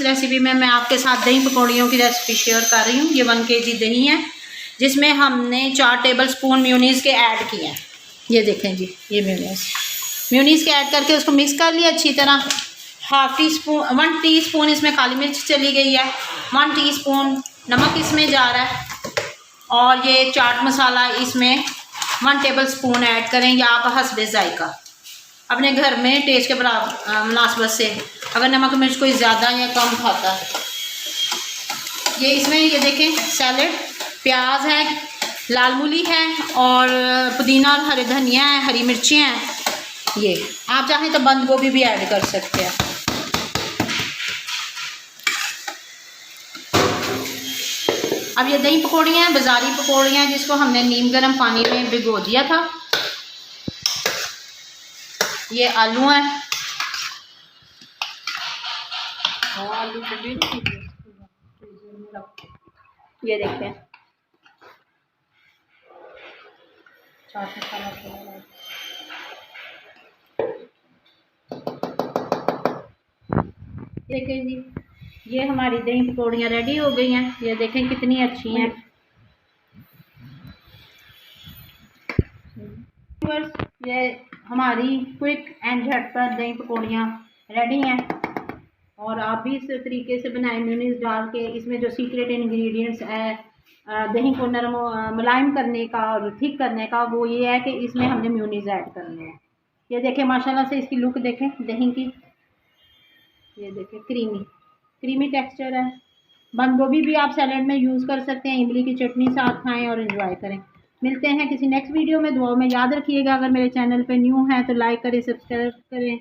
Recipe में मैं आपके साथ दही पकौड़ियों की रेसिपी शेयर कर रही हूँ। ये 1 kg दही है जिसमें हमने 4 टेबलस्पून म्यूनीस के ऐड किए हैं। ये देखें जी, ये म्यूनीस के ऐड करके उसको मिक्स कर लिया अच्छी तरह। 1 टीस्पून इसमें काली मिर्च चली गई है, 1 टीस्पून नमक इसमें जा रहा है, और ये चाट मसाला इसमें 1 टेबलस्पून ऐड करें, या आप हस्बे जायका अपने घर में टेस्ट के मुनासबत से, अगर नमक मिर्च कोई ज़्यादा या कम खाता है। ये इसमें ये देखें सैलड, प्याज है, लाल मूली है, और पुदीना और हरे धनिया है, हरी मिर्ची हैं। ये आप चाहें तो बंद गोभी भी ऐड कर सकते हैं। अब ये दही पकौड़ियाँ हैं, बाज़ारी पकौड़ियाँ हैं, जिसको हमने नीम गर्म पानी में भिगो दिया था। ये आलू हैं, ये देखें चाट मसाला, देखें जी ये हमारी दही पकौड़ियाँ रेडी हो गई हैं। ये देखें कितनी अच्छी हैं। ये हमारी क्विक एंड झटपट दही पकौड़ियाँ रेडी हैं, और आप भी इस तरीके से बनाएं मेयोनीज डाल के। इसमें जो सीक्रेट इंग्रेडिएंट्स है दही को नरम मुलायम करने का और थिक करने का, वो ये है कि इसमें हमने मेयोनीज ऐड करने हैं। ये देखें माशाल्लाह से इसकी लुक देखें दही की, ये देखें क्रीमी टेक्सचर है। बंद गोभी भी आप सैलेड में यूज़ कर सकते हैं, इमली की चटनी साथ खाएं और एंजॉय करें। मिलते हैं किसी नेक्स्ट वीडियो में। दुआओं में याद रखिएगा। अगर मेरे चैनल पे न्यू हैं तो लाइक करें, सब्सक्राइब करें।